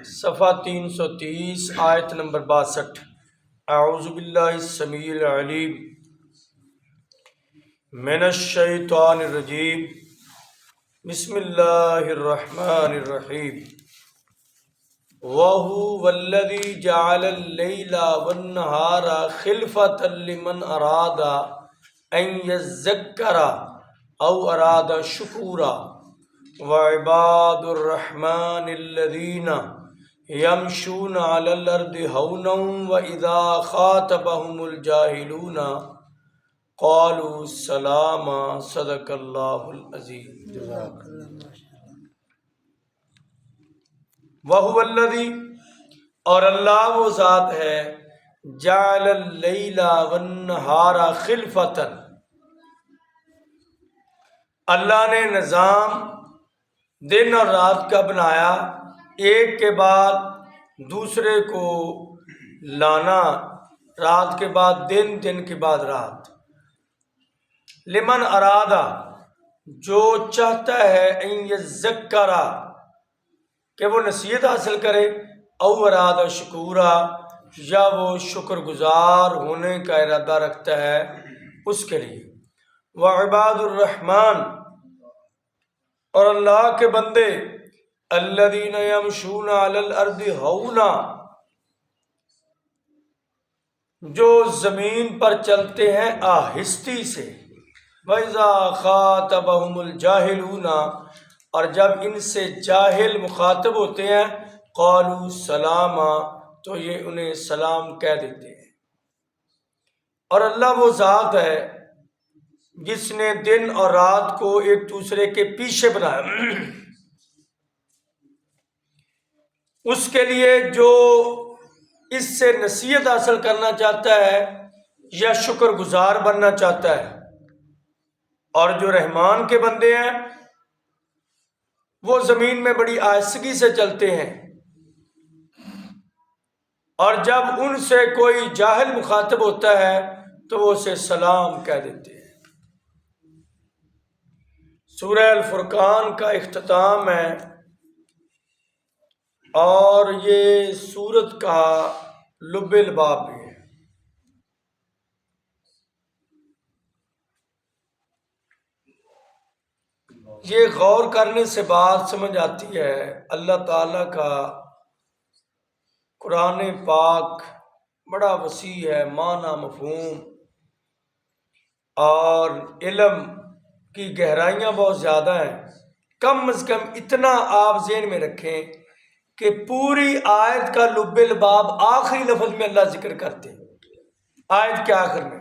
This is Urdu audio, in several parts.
صفحہ 330 آیت نمبر 62۔ اعوذ باللہ السمیع العلیم من الشیطان الرجیم، بسم اللہ الرحمن الرحیم۔ وَهُوَ الَّذِي جَعَلَ اللَّيْلَ وَالنَّهَارَ خِلْفَةً لِمَنْ أَرَادَ أَنْ يَذَّكَّرَ أَوْ أَرَادَ شُكُورًا وَعِبَادُ الرَّحْمَنِ الَّذِينَ يَمْشُونَ عَلَى الْأَرْضِ هَوْنًا وَإِذَا خَاطَبَهُمُ الْجَاهِلُونَ قَالُوا سَلَامًا۔ صدق اللہ العظیم۔ وَهُوَ الَّذِي، اور اللہ وہ ذات ہے، جَعَلَ اللَّيْلَ وَالنَّهَارَ خِلْفَةً، اللہ نے نظام دن اور رات کا بنایا، ایک کے بعد دوسرے کو لانا، رات کے بعد دن، دن کے بعد رات۔ لمن ارادہ، جو چاہتا ہے، ان یذکرا، کہ وہ نصیحت حاصل کرے، او ارادہ شکورا، یا وہ شکر گزار ہونے کا ارادہ رکھتا ہے اس کے لیے۔ وعباد الرحمن، اور اللہ کے بندے، الذین یمشون علی الارض ہونا، جو زمین پر چلتے ہیں آہستی سے۔ وَإِذَا خَاطَبَهُمُ الْجَاهِلُونَ، اور جب ان سے جاہل مخاطب ہوتے ہیں، قَالُوا سَلَامًا، تو یہ انہیں سلام کہہ دیتے ہیں۔ اور اللہ وہ ذات ہے جس نے دن اور رات کو ایک دوسرے کے پیچھے بنایا، اس کے لیے جو اس سے نصیحت حاصل کرنا چاہتا ہے یا شکر گزار بننا چاہتا ہے۔ اور جو رحمان کے بندے ہیں وہ زمین میں بڑی آہستگی سے چلتے ہیں، اور جب ان سے کوئی جاہل مخاطب ہوتا ہے تو وہ اسے سلام کہہ دیتے ہیں۔ سورہ الفرقان کا اختتام ہے، اور یہ سورت کا لب الباب بھی ہے۔ یہ غور کرنے سے بات سمجھ آتی ہے، اللہ تعالیٰ کا قرآن پاک بڑا وسیع ہے، معنی مفہوم اور علم کی گہرائیاں بہت زیادہ ہیں۔ کم از کم اتنا آپ ذہن میں رکھیں کہ پوری آیت کا لب الباب آخری لفظ میں اللہ ذکر کرتے ہیں، آیت کے آخر میں،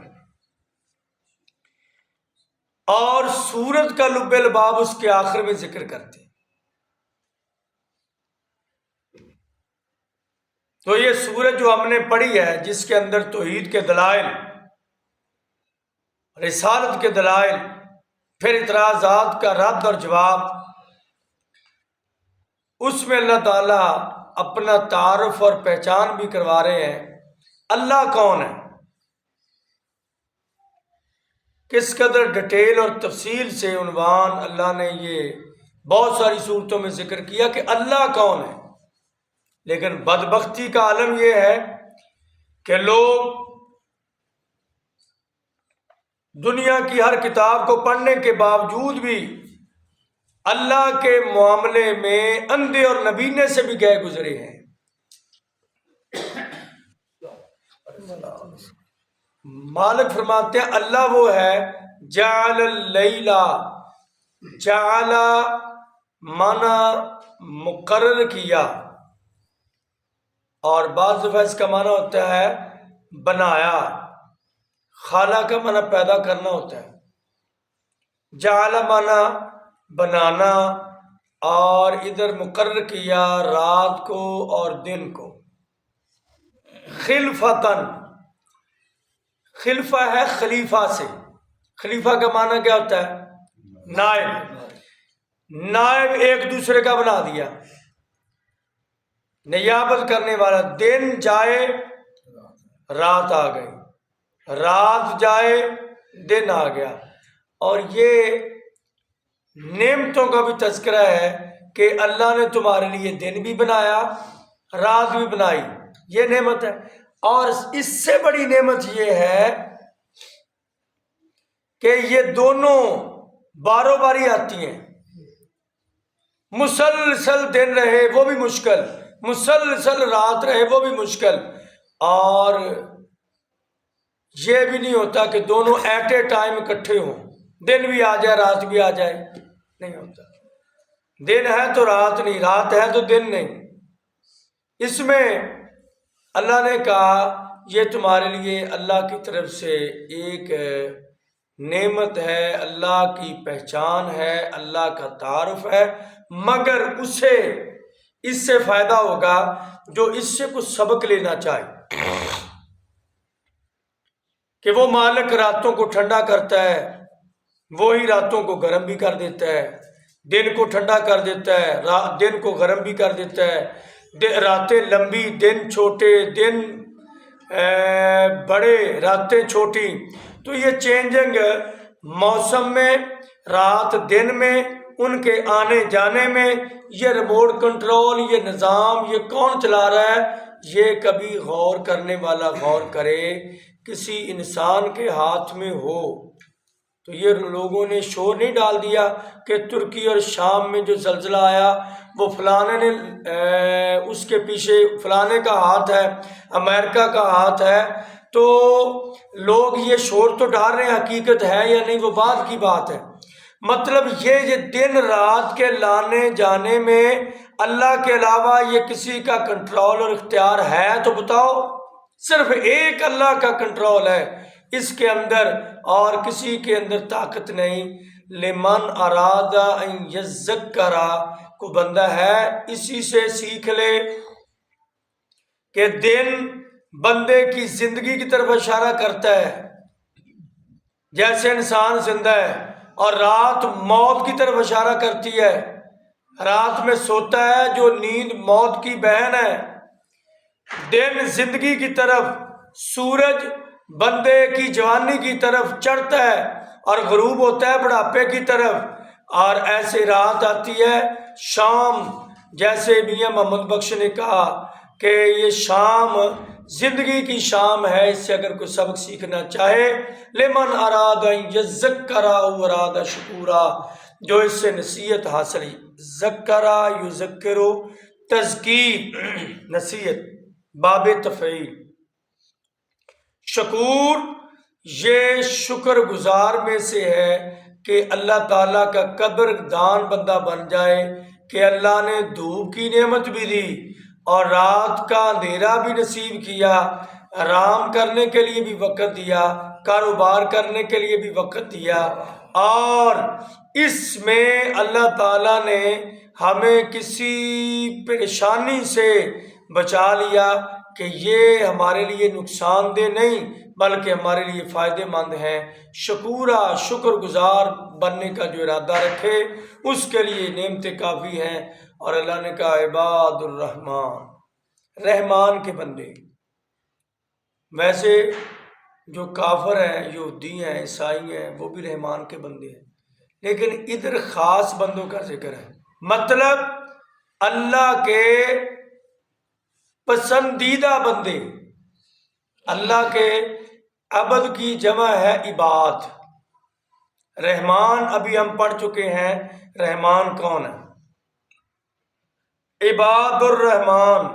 اور سورت کا لب الباب اس کے آخر میں ذکر کرتے ہیں۔ تو یہ سورت جو ہم نے پڑھی ہے، جس کے اندر توحید کے دلائل، رسالت کے دلائل، پھر اعتراضات کا رد اور جواب، اس میں اللہ تعالیٰ اپنا تعارف اور پہچان بھی کروا رہے ہیں۔ اللہ کون ہے، کس قدر ڈیٹیل اور تفصیل سے عنوان اللہ نے یہ بہت ساری صورتوں میں ذکر کیا کہ اللہ کون ہے۔ لیکن بدبختی کا عالم یہ ہے کہ لوگ دنیا کی ہر کتاب کو پڑھنے کے باوجود بھی اللہ کے معاملے میں اندھے اور نبینے سے بھی گئے گزرے ہیں۔ مالک فرماتے ہیں اللہ وہ ہے جعل اللیل، جعل مانا مقرر کیا، اور بعض دفعہ اس کا معنی ہوتا ہے بنایا، خالہ کا معنی پیدا کرنا ہوتا ہے، جعل مانا بنانا، اور ادھر مقرر کیا رات کو اور دن کو۔ خلفتاً، خلفہ ہے خلیفہ سے، خلیفہ کا معنی کیا ہوتا ہے؟ نائب، نائب ایک دوسرے کا بنا دیا، نیابت کرنے والا۔ دن جائے رات آ گئی، رات جائے دن آ گیا۔ اور یہ نعمتوں کا بھی تذکرہ ہے کہ اللہ نے تمہارے لیے دن بھی بنایا رات بھی بنائی، یہ نعمت ہے۔ اور اس سے بڑی نعمت یہ ہے کہ یہ دونوں باروں باری آتی ہیں۔ مسلسل دن رہے وہ بھی مشکل، مسلسل رات رہے وہ بھی مشکل، اور یہ بھی نہیں ہوتا کہ دونوں ایٹ اے ٹائم اکٹھے ہوں، دن بھی آ جائے رات بھی آ جائے، نہیں ہوتا۔ دن ہے تو رات نہیں، رات ہے تو دن نہیں۔ اس میں اللہ نے کہا یہ تمہارے لیے اللہ کی طرف سے ایک نعمت ہے، اللہ کی پہچان ہے، اللہ کا تعارف ہے، مگر اسے اس سے فائدہ ہوگا جو اس سے کچھ سبق لینا چاہے، کہ وہ مالک راتوں کو ٹھنڈا کرتا ہے، وہی راتوں کو گرم بھی کر دیتا ہے، دن کو ٹھنڈا کر دیتا ہے، دن کو گرم بھی کر دیتا ہے، راتیں لمبی دن چھوٹے، دن بڑے راتیں چھوٹی۔ تو یہ چینجنگ موسم میں، رات دن میں، ان کے آنے جانے میں، یہ ریموٹ کنٹرول، یہ نظام، یہ کون چلا رہا ہے، یہ کبھی غور کرنے والا غور کرے۔ کسی انسان کے ہاتھ میں ہو تو یہ لوگوں نے شور نہیں ڈال دیا کہ ترکی اور شام میں جو زلزلہ آیا وہ فلانے نے اس کے پیچھے فلانے کا ہاتھ ہے، امریکہ کا ہاتھ ہے، تو لوگ یہ شور تو ڈال رہے ہیں، حقیقت ہے یا نہیں وہ بعد کی بات ہے۔ مطلب یہ دن رات کے لانے جانے میں اللہ کے علاوہ یہ کسی کا کنٹرول اور اختیار ہے تو بتاؤ؟ صرف ایک اللہ کا کنٹرول ہے اس کے اندر، اور کسی کے اندر طاقت نہیں۔ لمن اراد ان یذکر، کو بندہ ہے اسی سے سیکھ لے کہ دن بندے کی زندگی کی طرف اشارہ کرتا ہے، جیسے انسان زندہ ہے، اور رات موت کی طرف اشارہ کرتی ہے۔ رات میں سوتا ہے جو نیند موت کی بہن ہے، دن زندگی کی طرف، سورج بندے کی جوانی کی طرف چڑھتا ہے اور غروب ہوتا ہے بڑھاپے کی طرف، اور ایسے رات آتی ہے شام، جیسے میاں محمد بخش نے کہا کہ یہ شام زندگی کی شام ہے، اس سے اگر کوئی سبق سیکھنا چاہے، لمن اراد ان یذکر او اراد شکورا، جو اس سے نصیحت حاصل، ذکرہ یذکرو، تذکیر نصیحت، باب تفعیل، شکور یہ شکر گزار میں سے ہے کہ اللہ تعالیٰ کا قدردان بندہ بن جائے کہ اللہ نے دھوپ کی نعمت بھی دی اور رات کا اندھیرا بھی نصیب کیا، آرام کرنے کے لیے بھی وقت دیا، کاروبار کرنے کے لیے بھی وقت دیا، اور اس میں اللہ تعالیٰ نے ہمیں کسی پریشانی سے بچا لیا کہ یہ ہمارے لیے نقصان دہ نہیں بلکہ ہمارے لیے فائدہ مند ہیں۔ شکورا، شکر گزار بننے کا جو ارادہ رکھے اس کے لیے نعمتیں کافی ہیں۔ اور اللہ نے کہا عباد الرحمن، رحمان کے بندے۔ ویسے جو کافر ہیں، یہودی ہیں، عیسائی ہیں، وہ بھی رحمان کے بندے ہیں، لیکن ادھر خاص بندوں کا ذکر ہے، مطلب اللہ کے پسندیدہ بندے۔ اللہ کے عبد کی جمع ہے عباد، رحمان ابھی ہم پڑھ چکے ہیں، رحمان کون ہے؟ عباد الرحمان،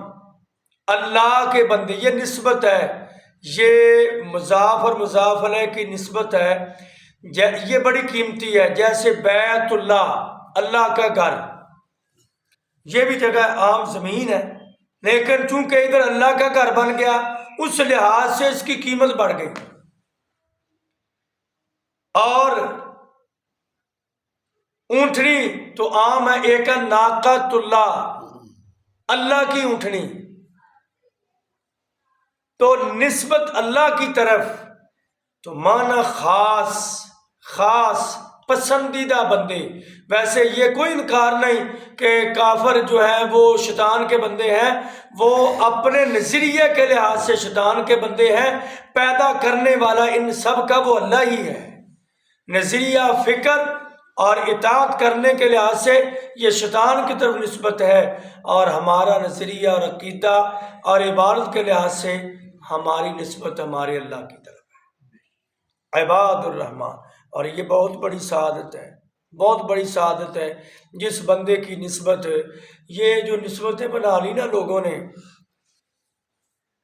اللہ کے بندے، یہ نسبت ہے، یہ مضاف اور مضاف علیہ کی نسبت ہے، یہ بڑی قیمتی ہے۔ جیسے بیت اللہ، اللہ کا گھر، یہ بھی جگہ عام زمین ہے، لیکن چونکہ ادھر اللہ کا گھر بن گیا اس لحاظ سے اس کی قیمت بڑھ گئی۔ اور اونٹنی تو عام ہے، ایک ناقۃ اللہ، اللہ کی اونٹنی، تو نسبت اللہ کی طرف، تو معنی خاص، خاص پسندیدہ بندے۔ ویسے یہ کوئی انکار نہیں کہ کافر جو ہیں وہ شیطان کے بندے ہیں، وہ اپنے نظریے کے لحاظ سے شیطان کے بندے ہیں، پیدا کرنے والا ان سب کا وہ اللہ ہی ہے۔ نظریہ، فکر اور اطاعت کرنے کے لحاظ سے یہ شیطان کی طرف نسبت ہے، اور ہمارا نظریہ اور عقیدہ اور عبادت کے لحاظ سے ہماری نسبت ہمارے اللہ کی طرف ہے، عباد الرحمن۔ اور یہ بہت بڑی سعادت ہے، بہت بڑی سعادت ہے جس بندے کی نسبت، یہ جو نسبتیں بنا لی نا لوگوں نے،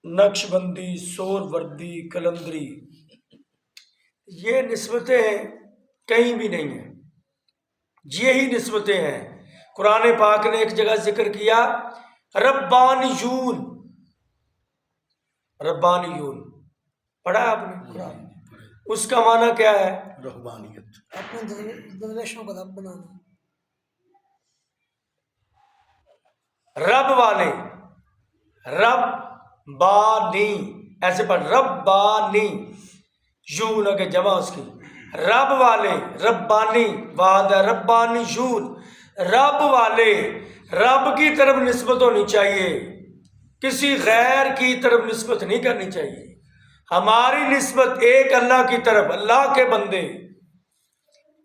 نقش بندی، سور وردی، کلندری، یہ نسبتیں کہیں بھی نہیں ہیں، یہی نسبتیں ہیں۔ قرآن پاک نے ایک جگہ ذکر کیا ربانیون، ربانیون پڑھا ہے آپ نے قرآن؟ اس کا معنی کیا ہے؟ رہبانیت، اپنے درویشوں کا رب بنانا، رب والے، رب بانی، ایسے پڑھ ربانی، یون کے جمع اس کی، رب والے، ربانی، وعد ربانی یون، رب والے، رب کی طرف نسبت ہونی چاہیے، کسی غیر کی طرف نسبت نہیں کرنی چاہیے۔ ہماری نسبت ایک اللہ کی طرف، اللہ کے بندے،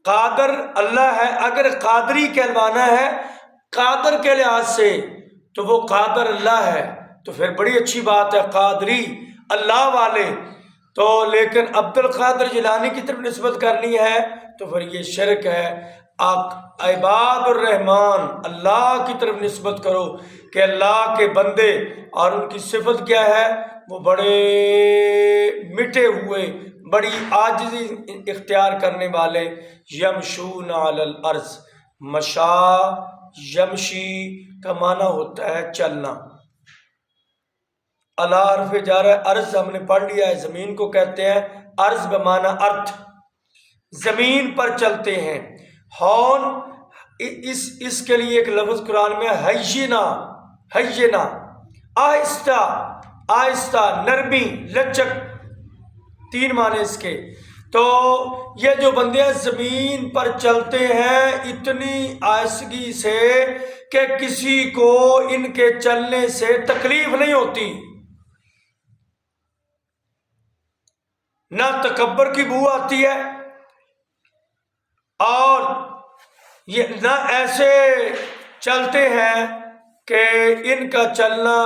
قادر اللہ ہے۔ اگر قادری کہلوانا ہے قادر کے لحاظ سے تو وہ قادر اللہ ہے، تو پھر بڑی اچھی بات ہے، قادری اللہ والے۔ تو لیکن عبد القادر جیلانی کی طرف نسبت کرنی ہے تو پھر یہ شرک ہے۔ عباد الرحمن، اللہ کی طرف نسبت کرو کہ اللہ کے بندے، اور ان کی صفت کیا ہے؟ وہ بڑے مٹے ہوئے، بڑی عاجزی اختیار کرنے والے، یمشون علی الارض، مشا یمشی کا معنی ہوتا ہے چلنا، اللہ حرف جا رہا ہے، ارض ہم نے پڑھ لیا ہے، زمین کو کہتے ہیں ارض بمعنی ارتھ، زمین پر چلتے ہیں۔ ہون اس کے لیے ایک لفظ قرآن میں حینا، حینا، آہستہ آہستہ، نرمی، لچک، تین معنی اس کے۔ تو یہ جو بندے زمین پر چلتے ہیں اتنی آہستگی سے کہ کسی کو ان کے چلنے سے تکلیف نہیں ہوتی، نہ تکبر کی بو آتی ہے، اور یہ نہ ایسے چلتے ہیں کہ ان کا چلنا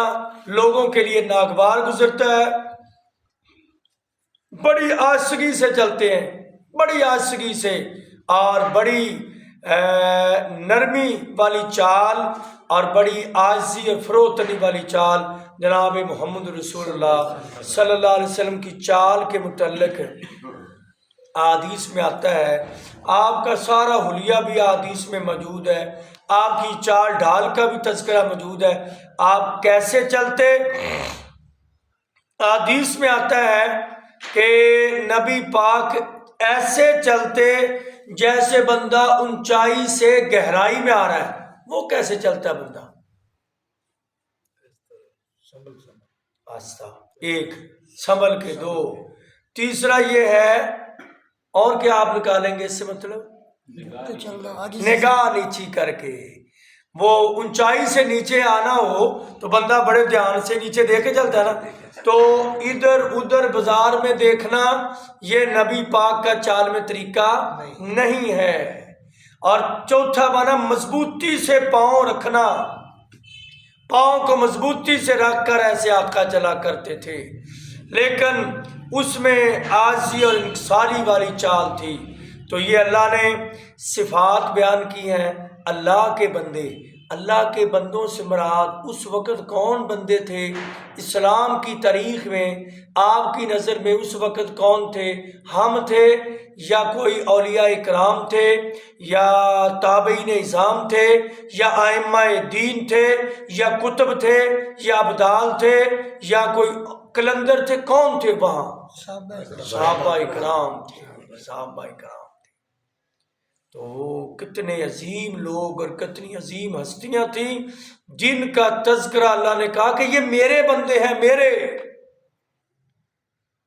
لوگوں کے لیے ناگوار گزرتا ہے، بڑی آہستگی سے چلتے ہیں، بڑی آہستگی سے، اور بڑی نرمی والی چال، اور بڑی عاجزی اور فروتنی والی چال جناب محمد رسول اللہ صلی اللہ علیہ وسلم کی چال کے متعلق احادیث میں آتا ہے۔ آپ کا سارا حلیہ بھی احادیث میں موجود ہے، آپ کی چال ڈھال کا بھی تذکرہ موجود ہے، آپ کیسے چلتے۔ احادیث میں آتا ہے کہ نبی پاک ایسے چلتے جیسے بندہ اونچائی سے گہرائی میں آ رہا ہے۔ وہ کیسے چلتا ہے بندہ؟ آہستہ، ایک سنبھل کے، دو، تیسرا یہ ہے، اور کیا آپ نکالیں گے اس سے مطلب؟ نگاہ نیچی کر کے، وہ اونچائی سے نیچے آنا ہو تو بندہ بڑے دھیان سے نیچے دیکھ کے چلتا ہے نا، تو ادھر ادھر بازار میں دیکھنا یہ نبی پاک کا چال میں طریقہ نہیں ہے۔ اور چوتھا معنی مضبوطی سے پاؤں رکھنا، پاؤں کو مضبوطی سے رکھ کر ایسے آقا چلا کرتے تھے، لیکن اس میں عاجزی اور انکساری والی چال تھی۔ تو یہ اللہ نے صفات بیان کی ہیں اللہ کے بندے۔ اللہ کے بندوں سے مراد اس وقت کون بندے تھے اسلام کی تاریخ میں؟ آپ کی نظر میں اس وقت کون تھے؟ ہم تھے یا کوئی اولیاء اکرام تھے یا تابعین اعظام تھے یا ائمہ دین تھے یا کتب تھے یا ابدال تھے یا کوئی کلندر تھے؟ کون تھے وہاں؟ صحابہ اکرام تھے، صحابہ اکرام تھے۔ تو کتنے عظیم لوگ اور کتنی عظیم ہستیاں تھیں جن کا تذکرہ اللہ نے کہا کہ یہ میرے بندے ہیں، میرے،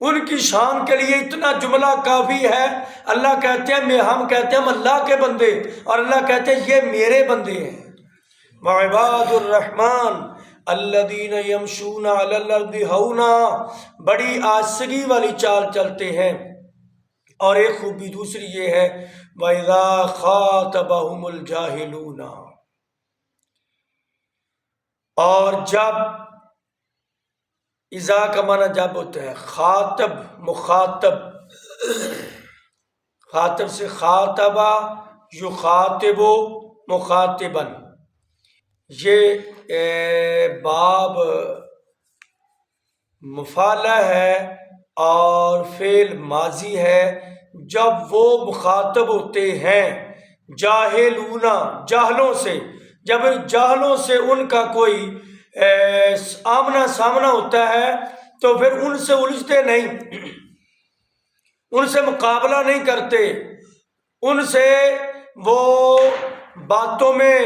ان کی شان کے لیے اتنا جملہ کافی ہے۔ اللہ کہتے ہیں، ہم کہتے ہیں ہم اللہ کے بندے، اور اللہ کہتے ہیں یہ میرے بندے ہیں۔ وعباد الرحمن الذین یمشون علی الارض ہونا، بڑی آہستگی والی چال چلتے ہیں، اور ایک خوبی دوسری یہ ہے وَإِذَا خَاطَبَهُمُ الْجَاهِلُونَ، اور جب، اذا کا معنی جب ہوتا ہے، خاطب مخاطب، خاطب سے خاطبہ یخاطب مخاطباً، یہ باب مفعلہ ہے اور فعل ماضی ہے جب وہ مخاطب ہوتے ہیں جاہلون، جاہلوں سے، جب جاہلوں سے ان کا کوئی آمنا سامنا ہوتا ہے تو پھر ان سے الجھتے نہیں، ان سے مقابلہ نہیں کرتے، ان سے وہ باتوں میں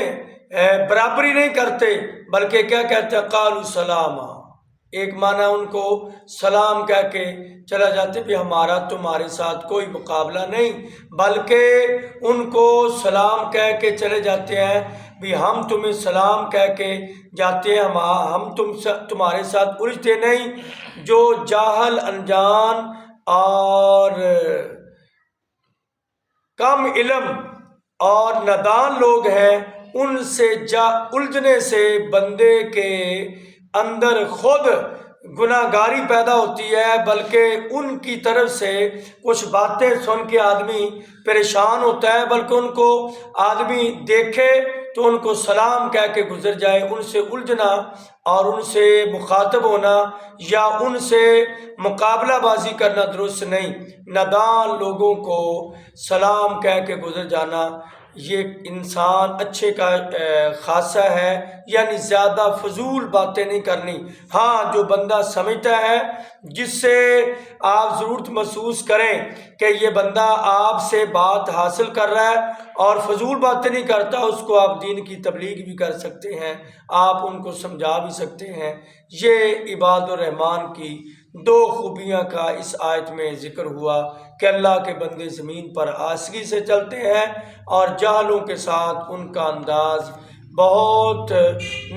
برابری نہیں کرتے، بلکہ کیا کہتے ہیں قالوا سلاما، ایک معنی ان کو سلام کہہ کے چلا جاتے بھی ہمارا تمہارے ساتھ کوئی مقابلہ نہیں، بلکہ ان کو سلام کہہ کے چلے جاتے ہیں بھی ہم تمہیں سلام کہہ کے جاتے ہیں، ہم تمہارے ساتھ الجھتے نہیں۔ جو جاہل انجان اور کم علم اور نادان لوگ ہیں ان سے الجھنے سے بندے کے اندر خود گناہ گاری پیدا ہوتی ہے، بلکہ ان کی طرف سے کچھ باتیں سن کے آدمی پریشان ہوتا ہے، بلکہ ان کو آدمی دیکھے تو ان کو سلام کہہ کے گزر جائے۔ ان سے الجھنا اور ان سے مخاطب ہونا یا ان سے مقابلہ بازی کرنا درست نہیں۔ نادان لوگوں کو سلام کہہ کے گزر جانا یہ انسان اچھے کا خاصہ ہے، یعنی زیادہ فضول باتیں نہیں کرنی۔ ہاں جو بندہ سمجھتا ہے، جس سے آپ ضرورت محسوس کریں کہ یہ بندہ آپ سے بات حاصل کر رہا ہے اور فضول باتیں نہیں کرتا، اس کو آپ دین کی تبلیغ بھی کر سکتے ہیں، آپ ان کو سمجھا بھی سکتے ہیں۔ یہ عباد الرحمن کی دو خوبیاں کا اس آیت میں ذکر ہوا کہ اللہ کے بندے زمین پر آسکی سے چلتے ہیں اور جاہلوں کے ساتھ ان کا انداز بہت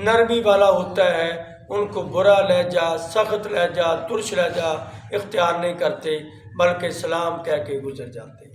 نرمی والا ہوتا ہے، ان کو برا لہجہ، سخت لہجہ، ترش لہجہ اختیار نہیں کرتے، بلکہ سلام کہہ کے گزر جاتے ہیں۔